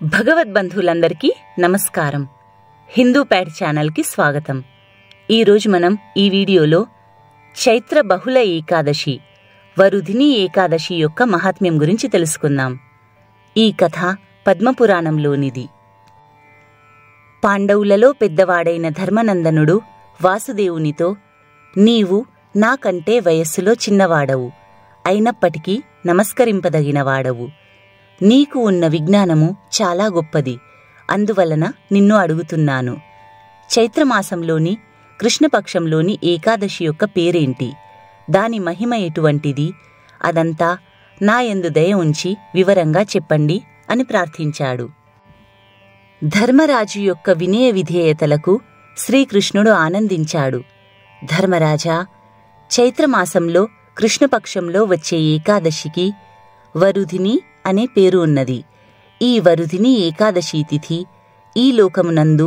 భగవద్బంధువులందరికీ నమస్కారం. హిందూ ప్యాడ్ ఛానల్కి స్వాగతం. ఈరోజు మనం ఈ వీడియోలో చైత్ర బహుళ ఏకాదశి వరుధిని ఏకాదశి యొక్క మహాత్మ్యం గురించి తెలుసుకుందాం. ఈ కథ పద్మపురాణంలోనిది. పాండవులలో పెద్దవాడైన ధర్మనందనుడు వాసుదేవునితో, నీవు నాకంటే వయస్సులో చిన్నవాడవు, అయినప్పటికీ నమస్కరింపదగినవాడవు. నీకు ఉన్న విజ్ఞానము చాలా గొప్పది. అందువలన నిన్ను అడుగుతున్నాను, చైత్రమాసంలోని కృష్ణపక్షంలోని ఏకాదశి యొక్క పేరేంటి? దాని మహిమ ఎటువంటిది? అదంతా నాయందు దయ ఉంచి వివరంగా చెప్పండి అని ప్రార్థించాడు. ధర్మరాజు యొక్క వినయ విధేయతలకు శ్రీకృష్ణుడు ఆనందించాడు. ధర్మరాజా, చైత్రమాసంలో కృష్ణపక్షంలో వచ్చే ఏకాదశికి వరుధిని అనే పేరు ఉన్నది. ఈ వరుధిని ఏకాదశి తిథి ఈ లోకమునందు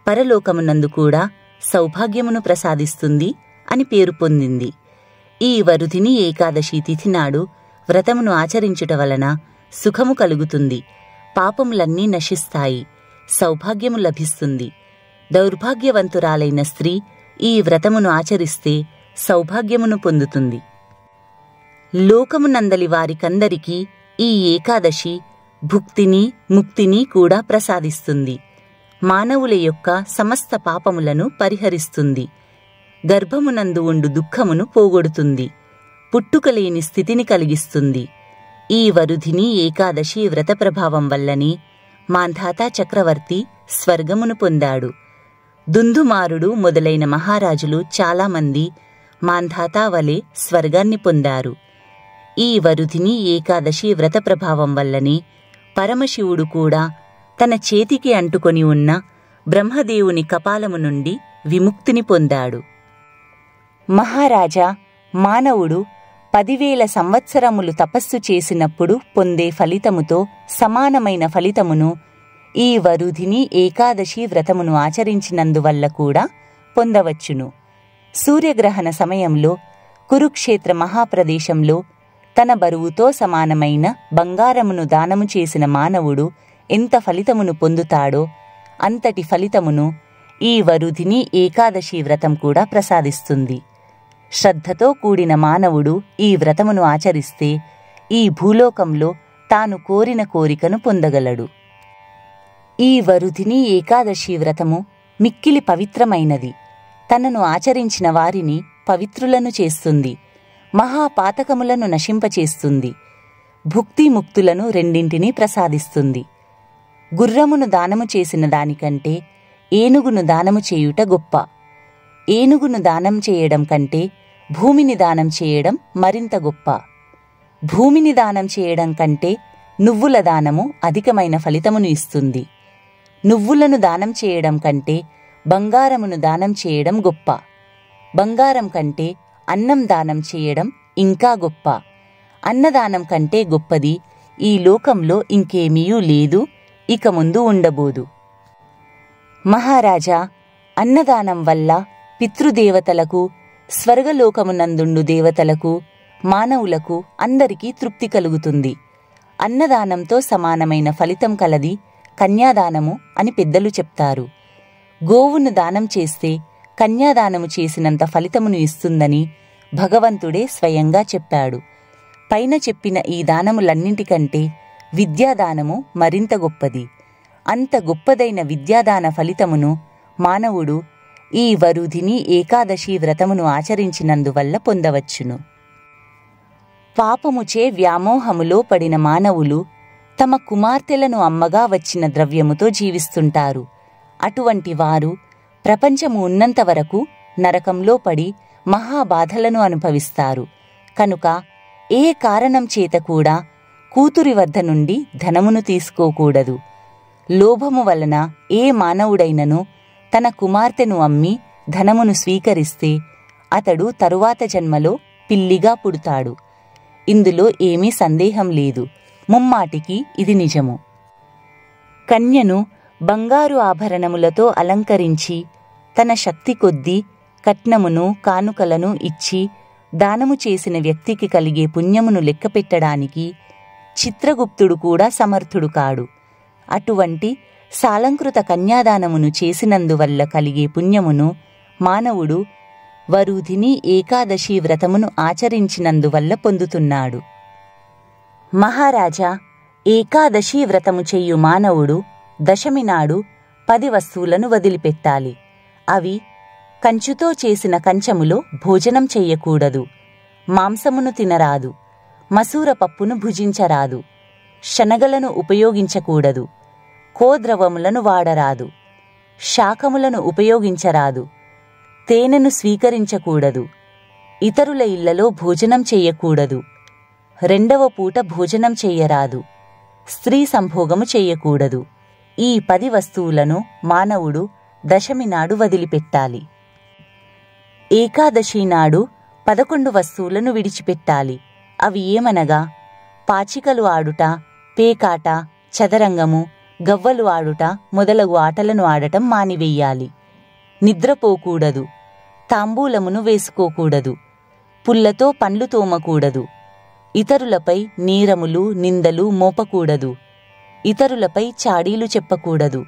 పరలోకమునందు కూడా సౌభాగ్యమును ప్రసాదిస్తుంది అని పేరు పొందింది. ఈ వరుధిని ఏకాదశి తిథి నాడు వ్రతమును ఆచరించుట వలన సుఖము కలుగుతుంది, పాపములన్నీ నశిస్తాయి, సౌభాగ్యము లభిస్తుంది. దౌర్భాగ్యవంతురాలైన స్త్రీ ఈ వ్రతమును ఆచరిస్తే సౌభాగ్యమును పొందుతుంది. లోకమునందలి వారికందరికీ ఈ ఏకాదశి భుక్తిని ముక్తిని కూడా ప్రసాదిస్తుంది. మానవుల యొక్క సమస్త పాపములను పరిహరిస్తుంది. గర్భమునందు ఉండు దుఃఖమును పోగొడుతుంది. పుట్టుకలేని స్థితిని కలిగిస్తుంది. ఈ వరుధిని ఏకాదశి వ్రత ప్రభావం వల్లనే మాంధాతా చక్రవర్తి స్వర్గమును పొందాడు. దుందుమారుడు మొదలైన మహారాజులు చాలామంది మాంధాతా వలె స్వర్గాన్ని పొందారు. ఈ వరుధిని ఏకాదశి వ్రత ప్రభావం వల్లనే పరమశివుడు కూడా తన చేతికి అంటుకొని ఉన్న బ్రహ్మదేవుని కపాలము నుండి విముక్తిని పొందాడు. మహారాజా, మానవుడు 10,000 సంవత్సరములు తపస్సు చేసినప్పుడు పొందే ఫలితముతో సమానమైన ఫలితమును ఈ వరుధిని ఏకాదశి వ్రతమును ఆచరించినందువల్ల కూడా పొందవచ్చును. సూర్యగ్రహణ సమయంలో కురుక్షేత్ర మహాప్రదేశంలో తన బరువుతో సమానమైన బంగారమును దానము చేసిన మానవుడు ఎంత ఫలితమును పొందుతాడో అంతటి ఫలితమును ఈ వరుధిని ఏకాదశి వ్రతం కూడా ప్రసాదిస్తుంది. శ్రద్ధతో కూడిన మానవుడు ఈ వ్రతమును ఆచరిస్తే ఈ భూలోకంలో తాను కోరిన కోరికను పొందగలడు. ఈ వరుధిని ఏకాదశి వ్రతము మిక్కిలి పవిత్రమైనది. తనను ఆచరించిన వారిని పవిత్రులను చేస్తుంది. మహాపాతకములను నశింపచేస్తుంది. భుక్తి ముక్తులను రెండింటినీ ప్రసాదిస్తుంది. గుర్రమును దానము చేసిన దానికంటే ఏనుగును దానము చేయుట గొప్ప. ఏనుగును దానం చేయడం కంటే భూమిని దానం చేయడం మరింత గొప్ప. భూమిని దానం చేయడం కంటే నువ్వుల దానము అధికమైన ఫలితమును ఇస్తుంది. నువ్వులను దానం చేయడం కంటే బంగారమును దానం చేయడం గొప్ప. బంగారం కంటే అన్నం దానం చేయడం ఇంకా గొప్ప. అన్నదానం కంటే గొప్పది ఈ లోకంలో ఇంకేమీయూ లేదు, ఇక ముందు ఉండబోదు. మహారాజా, అన్నదానం వల్ల పితృదేవతలకు, స్వర్గలోకమునందుండు దేవతలకు, మానవులకు అందరికీ తృప్తి కలుగుతుంది. అన్నదానంతో సమానమైన ఫలితం కలది కన్యాదానము అని పెద్దలు చెప్తారు. గోవును దానం చేస్తే కన్యాదానము చేసినంత ఫలితమును ఇస్తుందని భగవంతుడే స్వయంగా చెప్పాడు. పైన చెప్పిన ఈ దానములన్నింటికంటే విద్యాదానము మరింత గొప్పది. అంత గొప్పదైన విద్యాదాన ఫలితమును మానవుడు ఈ వరుధిని ఏకాదశి వ్రతమును ఆచరించినందువల్ల పొందవచ్చును. పాపముచే వ్యామోహములో పడిన మానవులు తమ కుమార్తెలను అమ్మగా వచ్చిన ద్రవ్యముతో జీవిస్తుంటారు. అటువంటి వారు ప్రపంచము ఉన్నంతవరకు నరకంలో పడి మహాబాధలను అనుభవిస్తారు. కనుక ఏ కారణం చేత కూడా కూతురి వద్ద నుండి ధనమును తీసుకోకూడదు. లోభము వలన ఏ మానవుడైనను తన కుమార్తెను అమ్మి ధనమును స్వీకరిస్తే అతడు తరువాత జన్మలో పిల్లిగా పుడతాడు. ఇందులో ఏమీ సందేహం లేదు. ముమ్మాటికి ఇది నిజము. కన్యను బంగారు ఆభరణములతో అలంకరించి తన శక్తి కొద్దీ కట్నమును కానుకలను ఇచ్చి దానము చేసిన వ్యక్తికి కలిగే పుణ్యమును లెక్కపెట్టడానికి చిత్రగుప్తుడు కూడా సమర్థుడు కాడు. అటువంటి సాలంకృత కన్యాదానమును చేసినందువల్ల కలిగే పుణ్యమును మానవుడు వరుధిని ఏకాదశి వ్రతమును ఆచరించినందువల్ల పొందుతున్నాడు. మహారాజా, ఏకాదశి వ్రతము చెయ్యు మానవుడు దశమి నాడు 10 వస్తువులను వదిలిపెట్టాలి. అవి: కంచుతో చేసిన కంచములో భోజనం చెయ్యకూడదు, మాంసమును తినరాదు, మసూర పప్పును భుజించరాదు, శనగలను ఉపయోగించకూడదు, కోద్రవములను వాడరాదు, శాకములను ఉపయోగించరాదు, తేనెను స్వీకరించకూడదు, ఇతరుల ఇళ్లలో భోజనం చెయ్యకూడదు, 2వ పూట భోజనం చెయ్యరాదు, స్త్రీ సంభోగము చెయ్యకూడదు. ఈ 10 వస్తువులను మానవుడు దశమి నాడు వదిలిపెట్టాలి. ఏకాదశి నాడు 11 వస్తువులను విడిచిపెట్టాలి. అవి ఏమనగా: పాచికలు ఆడుట, పేకాట, చదరంగము, గవ్వలు ఆడుట మొదలగు ఆటలను ఆడటం మానివెయ్యాలి. నిద్రపోకూడదు, తాంబూలమును వేసుకోకూడదు, పుల్లతో పండ్లు తోమకూడదు, ఇతరులపై నేరములు నిందలు మోపకూడదు, ఇతరులపై చాడీలు చెప్పకూడదు,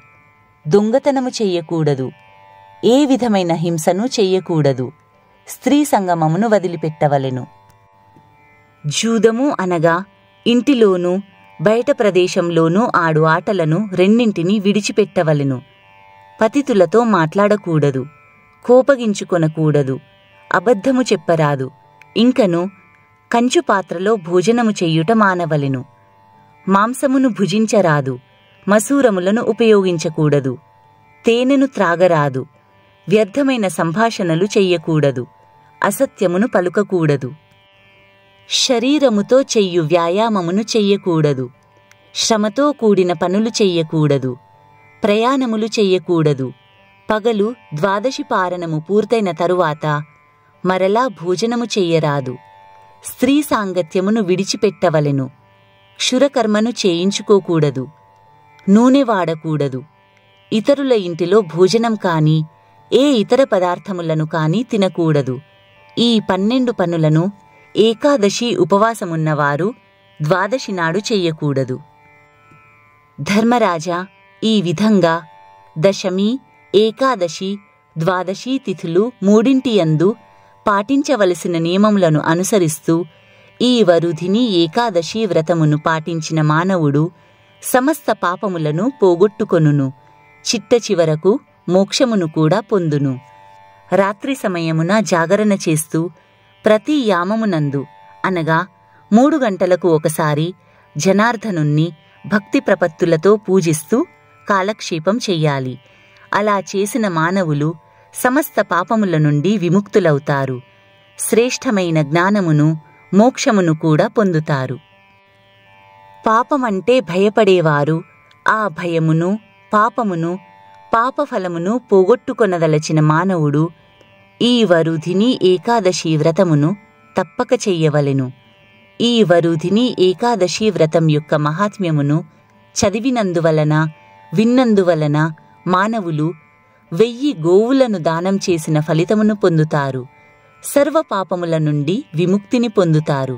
దొంగతనము చెయ్యకూడదు, ఏ విధమైన హింసను చెయ్యకూడదు, స్త్రీ సంగమమును వదిలిపెట్టవలెను. జూదము అనగా ఇంటిలోనూ బయట ప్రదేశంలోనూ ఆడు ఆటలను రెండింటినీ విడిచిపెట్టవలెను. పతితులతో మాట్లాడకూడదు, కోపగించుకొనకూడదు, అబద్ధము చెప్పరాదు. ఇంకను కంచు పాత్రలో భోజనము చెయ్యుట మానవలెను. మాంసమును భుజించరాదు, మసూరములను ఉపయోగించకూడదు, తేనెను త్రాగరాదు, వ్యర్థమైన సంభాషణలు చెయ్యకూడదు, అసత్యమును పలుకకూడదు, శరీరముతో చెయ్యు వ్యాయామమును చెయ్యకూడదు, శ్రమతో కూడిన పనులు చెయ్యకూడదు, ప్రయాణములు చెయ్యకూడదు, పగలు ద్వాదశి పారణము పూర్తయిన తరువాత మరలా భోజనము చెయ్యరాదు, స్త్రీ సాంగత్యమును విడిచిపెట్టవలెను, క్షురకర్మను చేయించుకోకూడదు, నూనె వాడకూడదు, ఇతరుల ఇంటిలో భోజనం కాని ఏ ఇతర పదార్థములను కాని తినకూడదు. ఈ 12 పనులను ఏకాదశి ఉపవాసమున్నవారు ద్వాదశి నాడు చెయ్యకూడదు. ధర్మరాజా, ఈ విధంగా దశమి, ఏకాదశి, ద్వాదశి తిథులు మూడింటియందు పాటించవలసిన నియమములను అనుసరిస్తూ ఈ వరుధిని ఏకాదశి వ్రతమును పాటించిన మానవుడు సమస్త పాపములను పోగొట్టుకొనును, చిట్ట చివరకు మోక్షమును కూడా పొందును. రాత్రి సమయమున జాగరణ చేస్తూ ప్రతి యామమునందు అనగా 3 గంటలకు ఒకసారి జనార్దనుణ్ణి భక్తి ప్రపత్తులతో పూజిస్తూ కాలక్షేపం చెయ్యాలి. అలా చేసిన మానవులు సమస్త పాపముల నుండి విముక్తులవుతారు. శ్రేష్టమైన జ్ఞానమును మోక్షమును కూడా పొందుతారు. పాపమంటే భయపడేవారు ఆ భయమును పాపమును పాపఫలమును పోగొట్టుకొనదలచిన మానవుడు ఈ వరుధిని ఏకాదశి వ్రతమును తప్పక చెయ్యవలెను. ఈ వరుధిని ఏకాదశి వ్రతం యొక్క మహాత్మ్యమును చదివినందువలన విన్నందువలన మానవులు 1000 గోవులను దానం చేసిన ఫలితమును పొందుతారు. సర్వ పాపముల నుండి విముక్తిని పొందుతారు.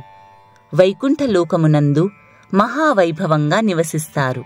వైకుంఠలోకమునందు మహావైభవంగా నివసిస్తారు.